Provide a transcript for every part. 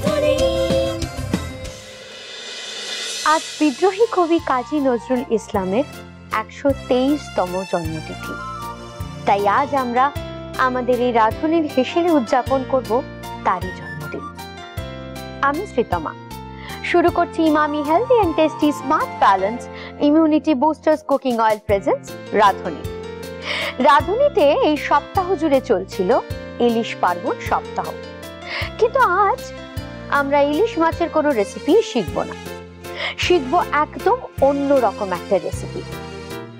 রাধুনী। আজ বিদ্রোহী কবি কাজী নজরুল ইসলামের ১২৩তম জন্মতিথি। তাই আজ আমরা আমাদের এই রাধুনীর হেসেলে উদযাপন করব তারই জন্মদিন। আমি শ্রীতমা। শুরু করছি Emami healthy and tasty smart balance immunity boosters cooking oil presents Radhuni. রাধুনীতে এই সপ্তাহ জুড়ে চলছিল ইলিশ পার্বণ সপ্তাহ, কিন্তু আজ আমরা ইলিশ মাছের কোনো রেসিপি শিখব না, শিখব একদম অন্য রকম একটা রেসিপি।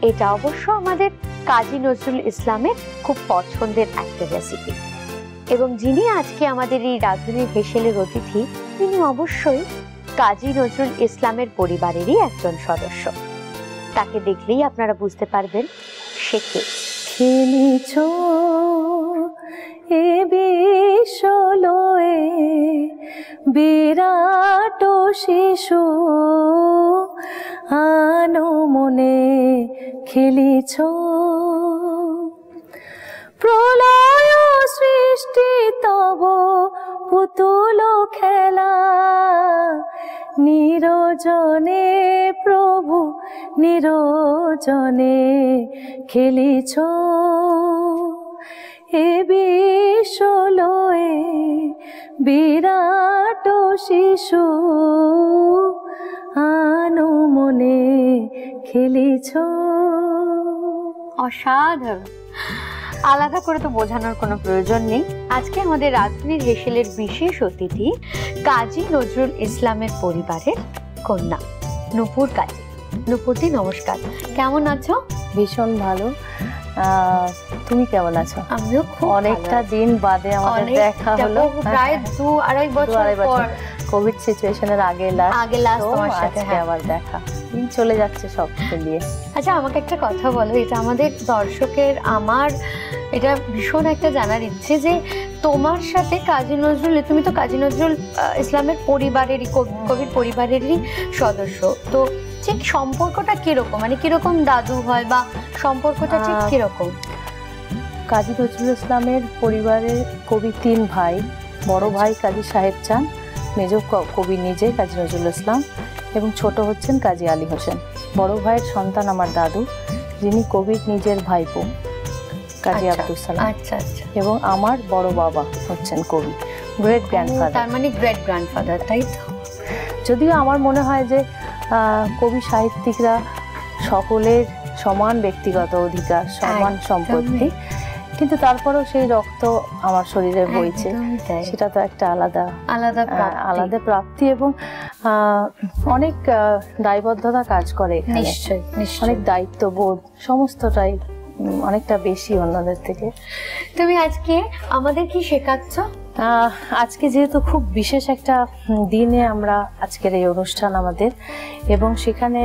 এটা অবশ্য আমাদের কাজী নজরুল ইসলামের খুব পছন্দের একটা রেসিপি, এবং যিনি আজকে আমাদের এই রাধুনীর হেসেলের অতিথি তিনি অবশ্যই কাজী নজরুল ইসলামের পরিবারেরই একজন সদস্য। তাকে দেখলেই আপনারা বুঝতে পারবেন সে কে। খেলিছ এ বিশ্বলয়ে বিরাট শিশু আনো মনে খেলিছ, প্রলয় সৃষ্টি তব পুতুল খেলা নিরজনে প্রভু নিরজনে খেলিছ এ বিশ্বলয়ে বিরাট শিশু আনো মনে খেলিছ। অসাধারণ। আলাদা করে তো বোঝানোর কোনো প্রয়োজন নেই। আজকে আমাদের রাধুনীর হেসেলের বিশেষ অতিথি কাজী নজরুল ইসলামের পরিবারের কন্যা নূপুর কাজী। নূপুরদি নমস্কার, কেমন আছো? ভীষণ ভালো। তুমি কেমন আছো? আমিও খুব অনেকটা দিন বাদে আমাদের দেখা হলো, প্রায় ২-২.৫ বছর পর। কোভিড সিচুয়েশনের আগে লাস্ট তোমার সাথে আবার দেখা। দিন চলে যাচ্ছে সব মিলিয়ে। আচ্ছা, আমাকে একটা কথা বলো, এটা আমাদের দর্শকের আমার এটা ভীষণ একটা জানার ইচ্ছে যে তোমার সাথে কাজী নজরুল, তুমি তো কাজী নজরুল ইসলামের পরিবারেরই, কবির পরিবারেরই সদস্য, তো ঠিক সম্পর্কটা কিরকম, মানে কিরকম দাদু হয় বা সম্পর্কটা ঠিক কিরকম? কাজী নজরুল ইসলামের পরিবারে কবি ৩ ভাই। বড় ভাই কাজী সাহেব চান, মেজ কবি নিজে কাজী নজরুল ইসলাম, এবং ছোট হচ্ছেন কাজী আলী হোসেন। বড় ভাইয়ের সন্তান আমার দাদু, যিনি কবির নিজের ভাইপো কাজী আব্দুল সালাম। আচ্ছা আচ্ছা। এবং আমার বড় বাবা হচ্ছেন কবি, গ্রেট গ্র্যান্ডফাদার। তার মানে গ্রেট গ্র্যান্ডফাদার, তাই তো? যদিও আমার মনে হয় যে কবি সাহিত্যিকরা সকলের সমান ব্যক্তিগত অধিকার, সমান সম্পত্তি, কিন্তু তারপরেও সেই রক্ত আমার শরীরে বইছে, সেটা তো একটা আলাদা প্রাপ্তি, এবং অনেক দায়বদ্ধতা কাজ করে এখানে। নিশ্চয়ই, অনেক দায়িত্ববোধ, সমস্তটাই অনেকটা বেশি অন্যদের থেকে। তুমি আজকে আমাদের কি শেখাচ্ছ? আজকে যেহেতু খুব বিশেষ একটা দিনে আমরা আজকের এই অনুষ্ঠান আমাদের, এবং সেখানে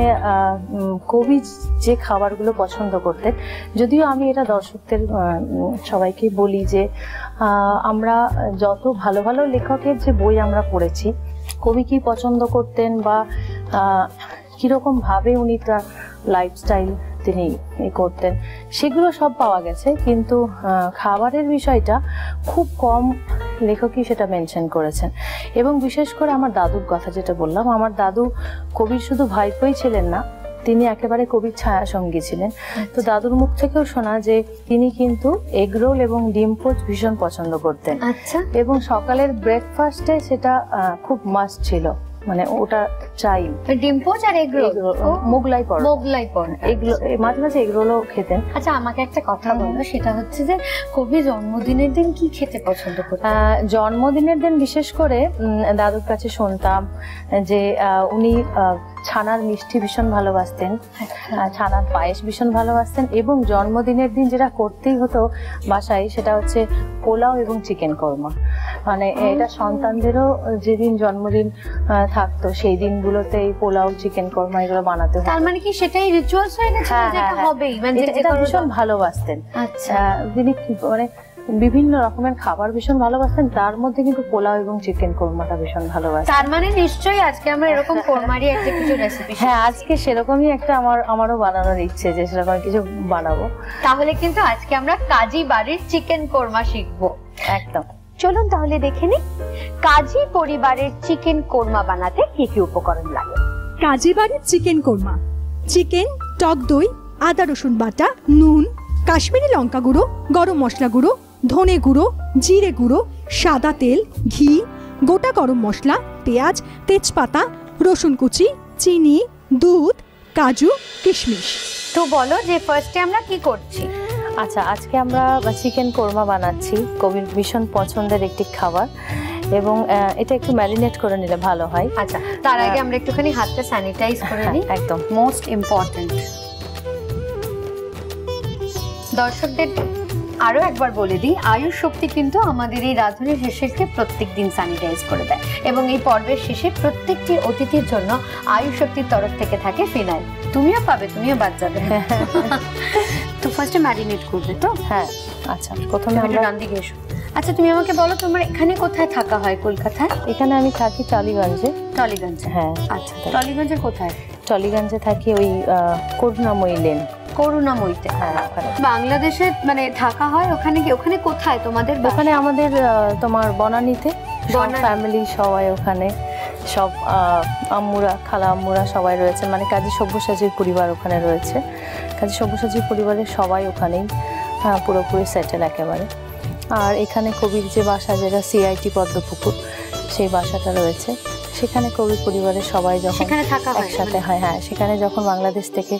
কবি যে খাবারগুলো পছন্দ করতেন, যদিও আমি এটা দর্শকদের সবাইকে বলি যে আমরা যত ভালো ভালো লেখকের যে বই আমরা পড়েছি, কবি কি পছন্দ করতেন বা কিরকম ভাবে উনি তার লাইফস্টাইল তিনি করতেন, সেগুলো সব পাওয়া গেছে, কিন্তু খাবারের বিষয়টা খুব কম লেখকই সেটা মেনশন করেছেন। এবং বিশেষ করে আমার দাদুর কথা যেটা বললাম, আমার দাদু কবির শুধু ভাইপোই ছিলেন না, তিনি একেবারে কবির ছায়া সঙ্গী ছিলেন। তো দাদুর মুখ থেকেও শোনা যে তিনি কিন্তু এগরোল এবং ডিম পোচ ভীষণ পছন্দ করতেন। আচ্ছা। এবং সকালের ব্রেকফাস্টে সেটা খুব মাস্ট ছিল, মানে ওটা চাই। ডিম পোচ আর এগরোল, মোগলাই পরোটা, এগুলো মাঝে মাঝে এগরোলও খেতেন। আচ্ছা, আমাকে একটা কথা বলো, সেটা হচ্ছে যে কবি জন্মদিনের দিন কি খেতে পছন্দ করতেন? জন্মদিনের দিন বিশেষ করে দাদুর কাছে শুনতাম যে উনি ছানার মিষ্টি ভীষণ ভালোবাসতেন, ছানার পায়েস ভীষণ ভালোবাসতেন, এবং জন্মদিনের দিন যেটা করতেই হতো বাসায় সেটা হচ্ছে পোলাও এবং চিকেন কোরমা। মানে এটা সন্তানদেরও যেদিন জন্মদিন থাকতো সেই দিনগুলোতে এই পোলাও, চিকেন কোরমা এগুলো বানাতে হতো। তার মানে কি সেটাই রিচুয়ালস হয়ে গেছে, যেটা হবেই, মানে এটা ভীষণ ভালোবাসতেন। আচ্ছা। তিনি মানে বিভিন্ন রকমের খাবার ভীষণ ভালোবাসতেন, তার মধ্যে কিন্তু পোলাও এবং চিকেন কোরমাটা ভীষণ ভালোবাসতেন। তার মানে নিশ্চয়ই আজকে আমরা এরকম কোরমারই একটা কিছু রেসিপি। হ্যাঁ, আজকে সেরকমই একটা আমারও বানানোর ইচ্ছে যে সেরকম কিছু বানাবো। তাহলে কিন্তু আজকে আমরা কাজী বাড়ির চিকেন কোরমা শিখবো। একদম। চলুন তাহলে দেখে নিই কাজী পরিবারের চিকেন কোরমা বানাতে কি কি উপকরণ লাগে। কাজী বাড়ির চিকেন কোরমা: চিকেন, টক দই, আদা রসুন বাটা, নুন, কাশ্মীরি লঙ্কা গুঁড়ো, গরম মশলা গুঁড়ো, ধনে গুঁড়ো, জিরে গুঁড়ো, সাদা তেল, ঘি, গোটা গরম মশলা, পেঁয়াজ, তেজপাতা, রসুন কুচি, চিনি, দুধ, কাজু, কিশমিশ। তো বলো যে ফার্স্টে আমরা কি করছি। আচ্ছা, আজকে আমরা চিকেন কোরমা বানাচ্ছি, কবির ভীষণ পছন্দের একটি খাবার, এবং এটা একটু ম্যারিনেট করে নিলে ভালো হয়। আচ্ছা, তার আগে আমরা একটুখানি হাতটা স্যানিটাইজ করে নিই, একদম মোস্ট ইম্পর্টেন্ট। দর্শকদের আরো একবার বলে দিই, আয়ুষ শক্তি কিন্তু আমাদের এই রাঁধুনির হেসেলকে প্রত্যেকদিন স্যানিটাইজ করে দেয়, এবং এই পর্বের শেষে প্রত্যেকটি অতিথির জন্য আয়ুষ শক্তির তরফ থেকে থাকে ফিনাইল। তুমিও পাবে, তুমিও বাদ যাবে। তো ফার্স্টে ম্যারিনেট করবে তো? হ্যাঁ। আচ্ছা, প্রথমে আমরা ডান দিকে এসো। আচ্ছা, তুমি আমাকে বলো তোমার এখানে কোথায় থাকা হয় কলকাতায়? এখানে আমি থাকি টলিগঞ্জে। টলিগঞ্জে? হ্যাঁ। আচ্ছা, টলিগঞ্জের কোথায়? টলিগঞ্জে থাকি ওই করুণাময়ী লেন। করুণাময়ীতে? হ্যাঁ, ওখানে। বাংলাদেশে মানে থাকা হয় ওখানে কি? ওখানে কোথায় তোমাদের? ওখানে আমাদের তোমার বনানীতে ফ্যামিলি সবাই ওখানে, সব আম্মুরা, খালা আম্মুরা সবাই রয়েছে, মানে কাজী সব্যসাচীর পরিবার ওখানে রয়েছে। কাজী সব্যসাচীর পরিবারের সবাই ওখানেই পুরোপুরি সেটেল একেবারে। আর এখানে কবির যে বাসা, যেটা সিআইটি পদ্মপুকুর, সেই বাসাটা রয়েছে, সেখানে কবির পরিবারের সবাই যখন একসাথে হয়, হ্যাঁ, সেখানে যখন বাংলাদেশ থেকে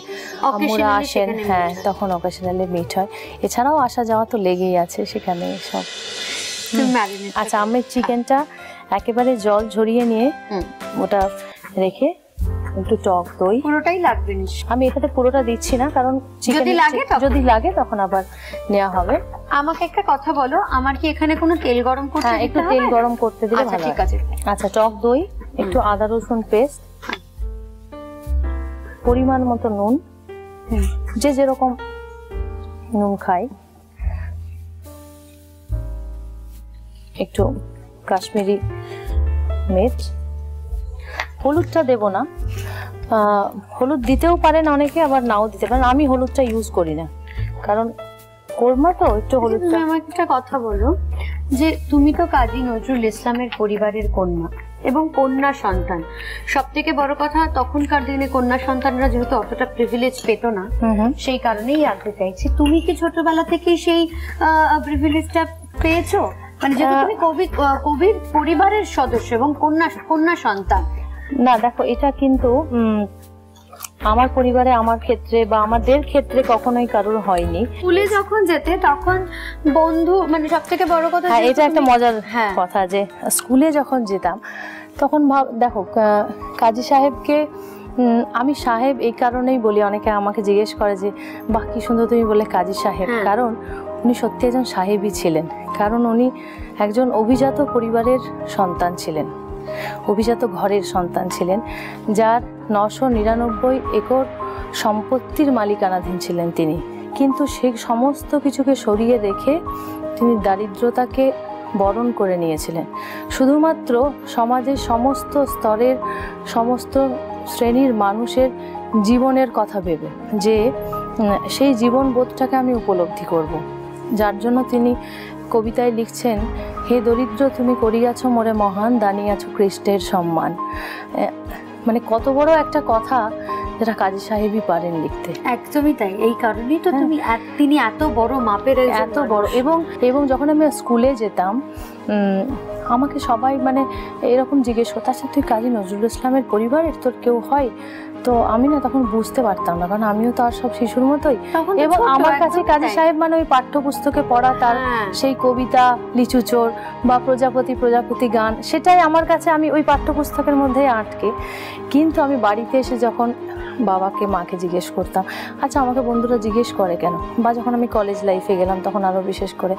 আম্মুরা আসেন, হ্যাঁ, তখন অকেশনালি মিট হয়। এছাড়াও আসা যাওয়া তো লেগেই আছে সেখানে সব। আচ্ছা, আমি চিকেনটা একেবারে জল ঝরিয়ে নিয়ে ওটা রেখে একটু টক দই, পুরোটাই লাগবে নিশ্চয়ই? আমি এটাতে পুরোটা দিচ্ছি না, কারণ যদি লাগে তখন আবার নেওয়া হবে। আমাকে একটা কথা বলো, আমার কি এখানে কোনো তেল গরম করতে? হ্যাঁ, একটু তেল গরম করতে দিলে ভালো। ঠিক আছে। আচ্ছা, টক দই, একটু আদা রসুন পেস্ট, পরিমাণ মতো নুন, যে যেরকম নুন খাই, একটু কাশ্মীরি মির্চ, হলুদটা দেব না, হলুদ দিতেও পারেন অনেকে, আবার নাও দিতে পারেন। আমি হলুদটা ইউজ করি না, কারণ কোরমা তো একটু হলুদটা। আমাকে একটা কথা বলো, যে তুমি তো কাজী নজরুল ইসলামের পরিবারের কন্যা এবং কন্যা সন্তান। সব থেকে বড় কথা, তখনকার দিনে কন্যা সন্তানরা যেহেতু অতটা প্রিভিলেজ পেত না, সেই কারণেই জানতে চাইছি, তুমি কি ছোটবেলা থেকে সেই প্রিভিলেজটা পেয়েছো? মানে যেহেতু তুমি কবির পরিবারের সদস্য এবং কন্যা সন্তান। না, দেখো, এটা কিন্তু আমার পরিবারে, আমার ক্ষেত্রে বা আমাদের ক্ষেত্রে কখনোই কারোর হয়নি। স্কুলে যখন যেতে তখন বন্ধু, মানে সব থেকে বড় কথা, এটা একটা মজার কথা যে স্কুলে যখন যেতাম তখন দেখো, কাজী সাহেবকে আমি সাহেব এই কারণেই বলি, অনেকে আমাকে জিজ্ঞেস করে যে বাহ কি সুন্দর তুমি বলে কাজী সাহেব, কারণ উনি সত্যি একজন সাহেবই ছিলেন। কারণ উনি একজন অভিজাত পরিবারের সন্তান ছিলেন, অভিজাত ঘরের সন্তান ছিলেন, যার 999 একর সম্পত্তির মালিকানাধীন ছিলেন তিনি। কিন্তু সেই সমস্ত কিছুকে সরিয়ে রেখে তিনি দারিদ্রতাকে বরণ করে নিয়েছিলেন, শুধুমাত্র সমাজের সমস্ত স্তরের, সমস্ত শ্রেণীর মানুষের জীবনের কথা ভেবে, যে সেই জীবনবোধটাকে আমি উপলব্ধি করব। যার জন্য তিনি কবিতায় লিখছেন, হে দরিদ্র তুমি করিয়াছ মোরে মহান, দানিয়াছ খ্রিস্টের সম্মান। মানে কত বড় একটা কথা, যেটা কাজী সাহেবই পারেন লিখতে। একদমই তাই, এই কারণেই তো তিনি এত বড় মাপের, এত বড়। এবং যখন আমি স্কুলে যেতাম, আমাকে সবাই মানে এরকম জিজ্ঞেস করতো, আচ্ছা তুই কাজী নজরুল ইসলামের পরিবারের, তোর কেউ হয়? তো আমি না তখন বুঝতে পারতাম না, কারণ আমিও তো আর সব শিশুর মতোই। এবং আমার কাছে কাজী সাহেব মানে ওই পাঠ্যপুস্তকে পড়া তার সেই কবিতা লিচু চোর বা প্রজাপতি গান, সেটাই আমার কাছে, আমি ওই পাঠ্যপুস্তকের মধ্যে আটকে। কিন্তু আমি বাড়িতে এসে যখন বাবাকে মাকে জিজ্ঞেস করতাম, আচ্ছা আমাকে বন্ধুরা জিজ্ঞেস করে কেন, বা যখন আমি কলেজ লাইফে গেলাম তখন আরও বিশেষ করে,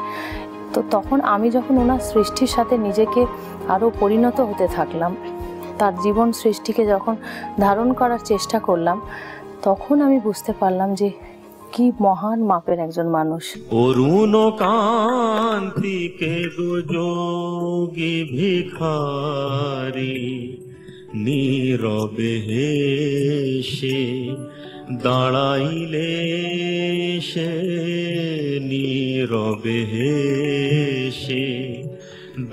তো তখন আমি যখন ওনার সৃষ্টির সাথে নিজেকে আরও পরিণত হতে থাকলাম, তার জীবন সৃষ্টিকে যখন ধারণ করার চেষ্টা করলাম, তখন আমি বুঝতে পারলাম যে কি মহান মাপের একজন মানুষ। অরুণ কান্তিকে যোগী ভিখারি নীরবে হেসে দাঁড়াইলে সে, নীরবে হেসে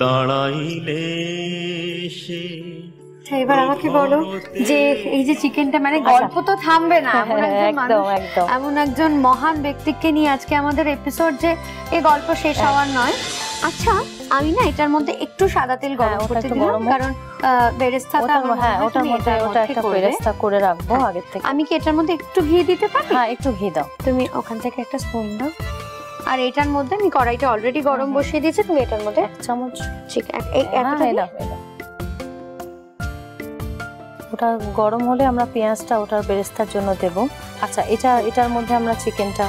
দাঁড়াইলে সে। এবার আমাকে বলো যে এই যে চিকেনটা, মানে গল্প তো থামবে না, এমন একজন মহান ব্যক্তিকে নিয়ে আজকে আমাদের এপিসোড, যে এই গল্প শেষ হওয়ার নয়। আচ্ছা, আমি না এটার মধ্যে একটু সাদা তেল গরম করতে দিলাম, কারণ বেরেস্তাটা ওটার মধ্যে ওটা একটা বেরেস্তা করে রাখবো আগের থেকে। আমি কি এটার মধ্যে একটু ঘি দিতে পারি? হ্যাঁ, একটু ঘি দাও। তুমি ওখান থেকে একটা স্পুন দাও। আর এটার মধ্যে আমি কড়াইটা অলরেডি গরম বসিয়ে দিয়েছি, তুমি এটার মধ্যে 1 চামচ চিকেন, ওটা গরম হলে আমরা পেঁয়াজটা ওটার বেরেস্তার জন্য দেব। আচ্ছা, এটার মধ্যে আমরা চিকেনটা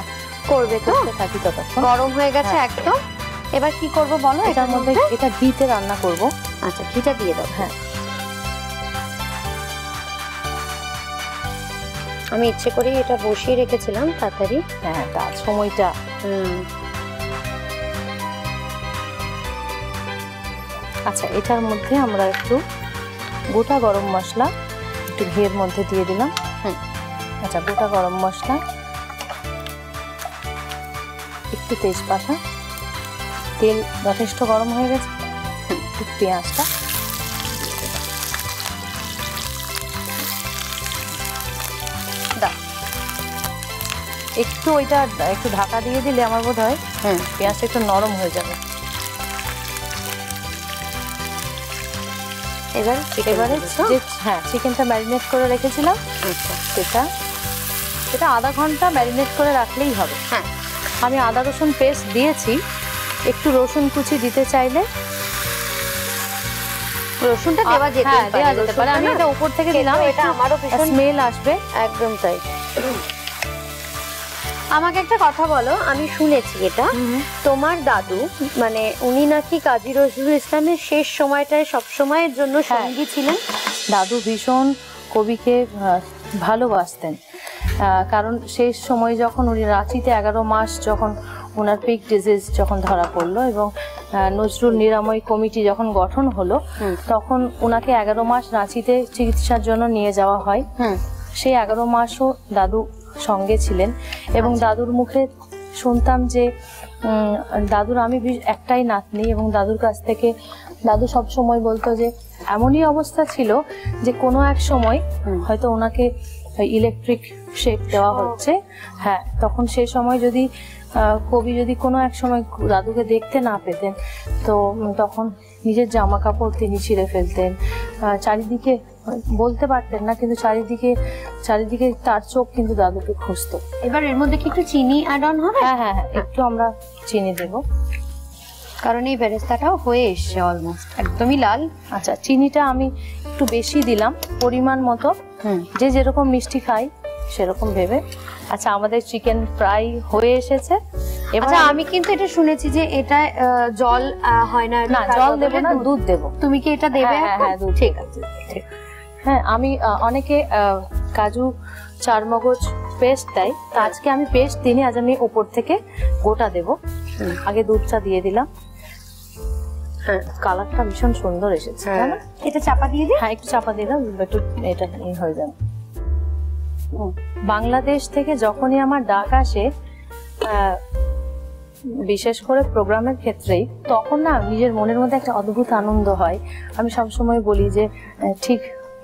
করবে তো থাকি ততক্ষণ। গরম হয়ে গেছে একদম। এবার কি করব বলো? এটার মধ্যে এটা ঘিতে রান্না করব। আচ্ছা, ঘিটা দিয়ে দাও। হ্যাঁ, আমি ইচ্ছে করেই এটা বসিয়ে রেখেছিলাম তাড়াতাড়ি। হ্যাঁ, তার সময়টা। আচ্ছা, এটার মধ্যে আমরা একটু গোটা গরম মশলা একটু ঘিয়ের মধ্যে দিয়ে দিলাম। আচ্ছা, গোটা গরম মশলা, একটু তেজপাতা, তেল যথেষ্ট গরম হয়ে গেছে। একটু পেঁয়াজটা, একটু ওইটা একটু ঢাকা দিয়ে দিলে আমার বোধ হয় পেঁয়াজটা একটু নরম হয়ে যাবে। এবারে হ্যাঁ, চিকেনটা ম্যারিনেট করে রেখেছিলাম, সেটা আধা ঘন্টা ম্যারিনেট করে রাখলেই হবে। হ্যাঁ, আমি আদা রসুন পেস্ট দিয়েছি, একটু রসুন কুচি দিতে চাইলে রসুনটা দেওয়া যেতে পারে। আমি এটা উপর থেকে দিলাম, এটা আমারও ভীষণ স্মেল আসবে। একদম তাই। আমাকে একটা কথা বলো, আমি শুনেছি এটা তোমার দাদু, মানে উনি নাকি কাজী নজরুল ইসলামের শেষ সময়টায় সব সময়ের জন্য সঙ্গী ছিলেন। দাদু ভীষণ কবিকে ভালোবাসতেন, কারণ শেষ সময় যখন উনি রাঁচিতে 11 মাস যখন ওনার পিক ডিজিজ যখন ধরা পড়লো এবং নজরুল নিরাময় কমিটি যখন গঠন হলো, তখন ওনাকে 11 মাস রাঁচিতে চিকিৎসার জন্য নিয়ে যাওয়া হয়। সেই 11 মাসও দাদু সঙ্গে ছিলেন এবং দাদুর মুখে শুনতাম যে দাদুর, আমি একটাই নাতনি, এবং দাদুর কাছ থেকে দাদু সব সময় বলতো যে এমনই অবস্থা ছিল যে কোনো এক সময় হয়তো ওনাকে ইলেকট্রিক শেক দেওয়া হচ্ছে। হ্যাঁ, তখন সেই সময় যদি কবি যদি কোনো এক সময় দাদুকে দেখতে না পেতেন, তো তখন নিজের জামা কাপড় তিনি ছিঁড়ে ফেলতেন, চারিদিকে বলতে পারতেন না, কিন্তু চারিদিকে তার চোখ কিন্তু দাদুকে খুঁজতো। এবার এর মধ্যে কি একটু চিনি অ্যাড অন হবে? হ্যাঁ হ্যাঁ, একটু আমরা চিনি দেব, কারণ এই বেরেস্তাটাও হয়ে এসছে অলমোস্ট, একদমই লাল। আচ্ছা, চিনিটা আমি একটু বেশি দিলাম, পরিমাণ মতো, যে যেরকম মিষ্টি খাই সেরকম ভেবে। আচ্ছা, আমাদের চিকেন ফ্রাই হয়ে এসেছে। আচ্ছা, আমি কিন্তু এটা শুনেছি যে এটা জল হয় না। না, জল দেব না, দুধ দেব। তুমি কি এটা দেবে? হ্যাঁ, দুধ। ঠিক আছে। হ্যাঁ, আমি অনেকে কাজু চারমগজ পেস্ট দেয়, তো আজকে আমি পেস্ট দিইনি, আজ আমি উপর থেকে গোটা দেব। আগে দুধটা দিয়ে দিলাম। হ্যাঁ, কালারটা ভীষণ সুন্দর এসেছে। এটা চাপা দিয়ে দিই? হ্যাঁ, একটু চাপা দিয়ে দাও, একটু এটা হয়ে যাবে। বাংলাদেশ থেকে যখনই আমার ডাক আসে, বিশেষ করে প্রোগ্রামের ক্ষেত্রেই, তখন না নিজের মনের মধ্যে একটা অদ্ভুত আনন্দ হয়। আমি সবসময় বলি যে ঠিক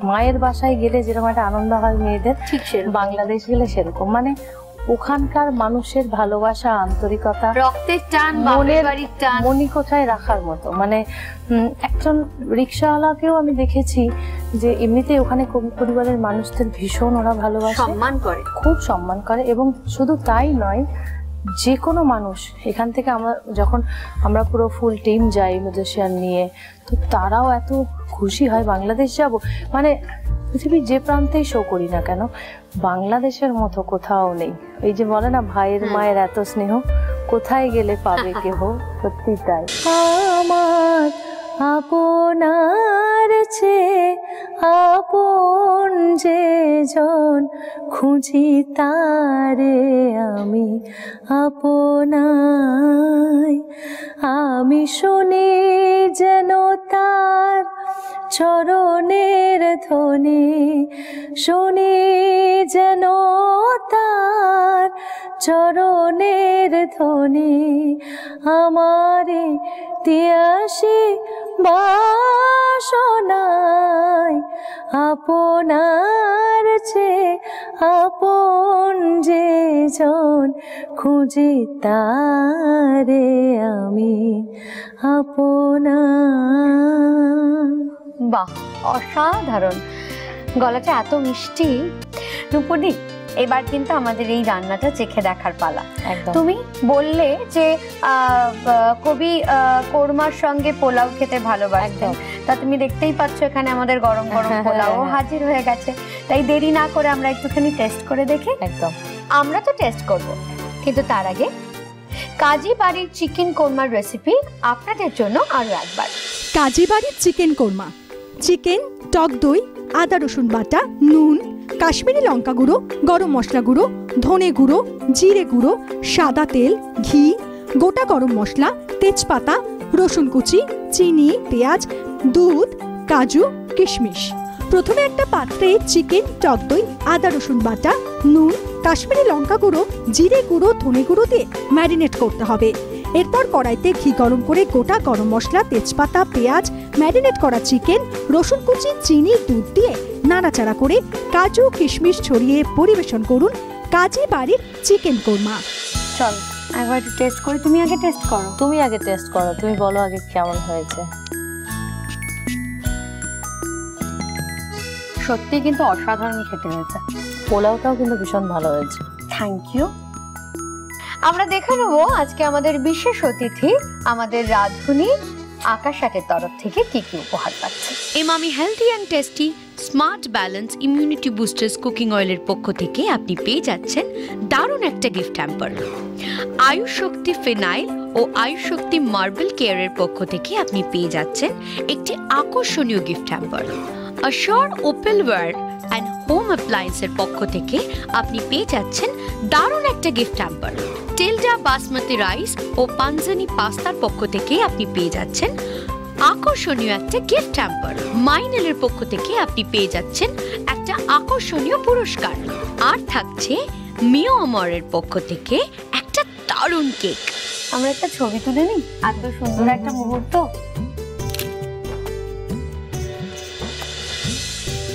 মায়ের বাসায় গেলে যেরকম একটা আনন্দ হয় মেয়েদের, ঠিক বাংলাদেশ গেলে সেরকম, মানে ওখানকার মানুষের ভালোবাসা, আন্তরিকতা, রক্তের টান, মনিকোঠায় রাখার মতো। মানে একজন রিক্সাওয়ালাকেও আমি দেখেছি যে এমনিতে ওখানে কবি পরিবারের মানুষদের ভীষণ ওরা ভালোবাসে, সম্মান করে, খুব সম্মান করে। এবং শুধু তাই নয়, যে কোনো মানুষ এখান থেকে আমরা পুরো ফুল টিম যাই মিউজিশিয়ান নিয়ে, তো তারাও এত খুশি হয় বাংলাদেশ যাব, মানে পৃথিবীর যে প্রান্তেই শো করি না কেন, বাংলাদেশের মতো কোথাও নেই। এই যে বলে না, ভাইয়ের মায়ের এত স্নেহ কোথায় গেলে পাবে কেহ, সত্যি তাই। আমার আপনার চেয়ে আপন যে জন, খুঁজি তারে আমি আপনায়। আমি শুনি যেন তার চরণের ধ্বনি, শুনি যেন তার চরণের ধ্বনি, আমারে মুক্তি আসে বাসনায়, আপনার চেয়ে আপন যে জন খুঁজি তারে আমি আপনার। বাহ, অসাধারণ, গলাটা এত মিষ্টি। রূপদি, এবার কিন্তু আমাদের এই রান্নাটা চেখে দেখার পালা। তুমি বললে যে কবি কোরমার সঙ্গে পোলাও খেতে ভালোবাসতেন, তা তুমি দেখতেই পাচ্ছ এখানে আমাদের গরম গরম পোলাও হাজির হয়ে গেছে। তাই দেরি না করে আমরা একটুখানি টেস্ট করে দেখি। একদম, আমরা তো টেস্ট করব, কিন্তু তার আগে কাজী বাড়ির চিকেন কোরমার রেসিপি আপনাদের জন্য আরো একবার। কাজী বাড়ির চিকেন কোরমা: চিকেন, টক দই, আদা রসুন বাটা, নুন, কাশ্মীরি লঙ্কা গুঁড়ো, গরম মশলা গুঁড়ো, ধনে গুঁড়ো, জিরে গুঁড়ো, সাদা তেল, ঘি, গোটা গরম মশলা, তেজপাতা, রসুন কুচি, চিনি, পেঁয়াজ, দুধ, কাজু, কিশমিশ। প্রথমে একটা পাত্রে চিকেন, টক দই, আদা রসুন বাটা, নুন, কাশ্মীরি লঙ্কা গুঁড়ো, জিরে গুঁড়ো, ধনে গুঁড়ো দিয়ে ম্যারিনেট করতে হবে। এরপর কড়াইতে ঘি গরম করে গোটা গরম মশলা, তেজপাতা, পেঁয়াজ, ম্যারিনেট করা চিকেন, রসুন কুচি, চিনি, দুধ দিয়ে নাড়াচাড়া করে কাজু কিশমিশ ছড়িয়ে পরিবেশন করুন কাজী বাড়ির চিকেন কোরমা। চল একবার একটু টেস্ট করি। তুমি আগে টেস্ট করো। তুমি আগে টেস্ট করো, তুমি বলো আগে কেমন হয়েছে। সত্যি কিন্তু অসাধারণ খেতে হয়েছে। পোলাওটাও কিন্তু ভীষণ ভালো হয়েছে। Thank you. আমরা দেখে নেবো আজকে আমাদের বিশেষ অতিথি আমাদের রাধুনী আকাশাটের তরফ থেকে কি কি উপহার পাচ্ছে। Emami healthy and tasty smart balance immunity boosters cooking অয়েলের পক্ষ থেকে আপনি পেয়ে যাচ্ছেন দারুণ একটা gift hamper. Ayush Shakti phenyl ও আয়ুষ শক্তি মার্বেল কেয়ারের পক্ষ থেকে আপনি পেয়ে যাচ্ছেন একটি আকর্ষণীয় গিফট হ্যাম্পার। অশোর ওপেলওয়্যার অ্যান্ড হোম অ্যাপ্লায়েন্সের পক্ষ থেকে আপনি পেয়ে যাচ্ছেন দারুণ একটা gift hamper. Tilda basmati rice ও পানজানি পাস্তার পক্ষ থেকে আপনি পেয়ে যাচ্ছেন আকর্ষণীয় একটা গিফট হ্যাম্পার। মাইনেলের পক্ষ থেকে আপনি পেয়ে যাচ্ছেন একটা আকর্ষণীয় পুরস্কার। আর থাকছে মিও আমরের পক্ষ থেকে একটা দারুণ কেক। আমরা একটা ছবি তুলে নিই, এত সুন্দর একটা মুহূর্ত।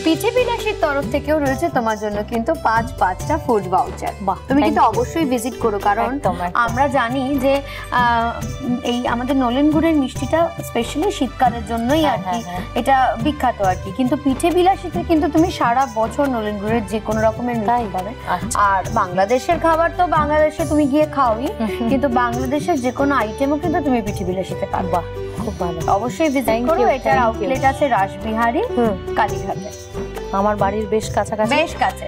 পিঠে বিলাসীর তরফ থেকেও রয়েছে তোমার জন্য কিন্তু 5টা ফুড ভাউচার। তুমি কিন্তু অবশ্যই ভিজিট করো, কারণ আমরা জানি যে এই আমাদের নলেন গুড়ের মিষ্টিটা স্পেশালি শীতকালের জন্যই আর কি এটা বিখ্যাত আর কি। কিন্তু পিঠে বিলাসীতে কিন্তু তুমি সারা বছর নলেন গুড়ের যে কোনো রকমের মিঠাই পাবে। আর বাংলাদেশের খাবার তো বাংলাদেশে তুমি গিয়ে খাওই, কিন্তু বাংলাদেশের যে কোনো আইটেমও কিন্তু তুমি পিঠে বিলাসীতে পাবা। খুব ভালো, অবশ্যই ভিজিট করো। এটার আউটলেট আছে রাসবিহারী, কালীঘাটে, আমার বাড়ির বেশ কাছাকাছি, বেশ কাছে।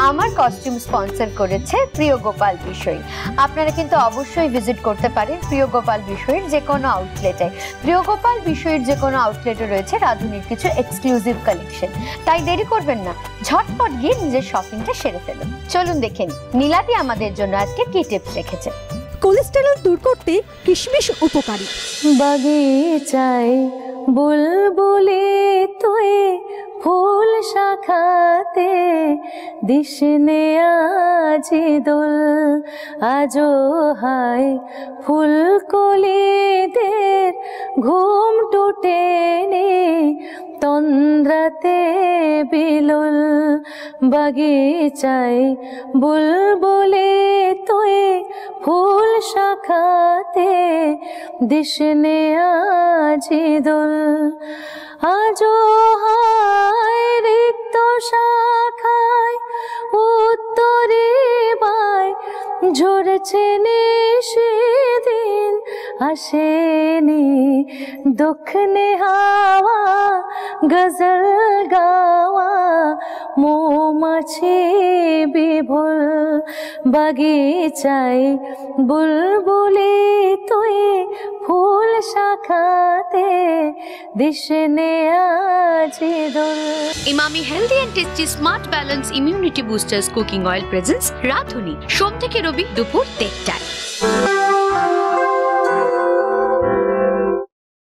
আমার কস্টিউম স্পন্সর করেছে প্রিয় গোপাল বিষয়। আপনারা কিন্তু অবশ্যই ভিজিট করতে পারেন প্রিয় গোপাল বিষয়ের যে কোনো আউটলেটে। প্রিয় গোপাল বিষয়ের যে কোনো আউটলেটে রয়েছে রাধুনির কিছু এক্সক্লুসিভ কালেকশন। তাই দেরি করবেন না, ঝটপট গিয়ে নিজের শপিংটা সেরে ফেলুন। চলুন দেখেন নীলাদি আমাদের জন্য আজকে কি টিপস রেখেছে। কোলেস্টেরল দূর করতে কিশমিশ উপকারী। বাগিচায় বুলবুলি তুই ফুল শাখাতে দিশনে আজি দোল, আজো হায় ফুলকলিদের ঘুম টুটেনি তন্দ্রাতে বিলুল। বাগিচায় বুলবুলি তুই ফুল শাখাতে দিশনে আজি দোল, আজো হায় রিক্ত শাখায় উত্তরে বাই ঝরছে সেদিন আসেনি দক্ষিণে হাওয়া গজল গাওয়া মৌমাছি বিভুল। বাগিচায় বুলবুলি তুই ফুল শাখাতে দিশনে আজি দোল। Emami healthy and tasty smart balance immunity boosters cooking oil presents Radhuni, সোম থেকে রবি দুপুর 1টায়।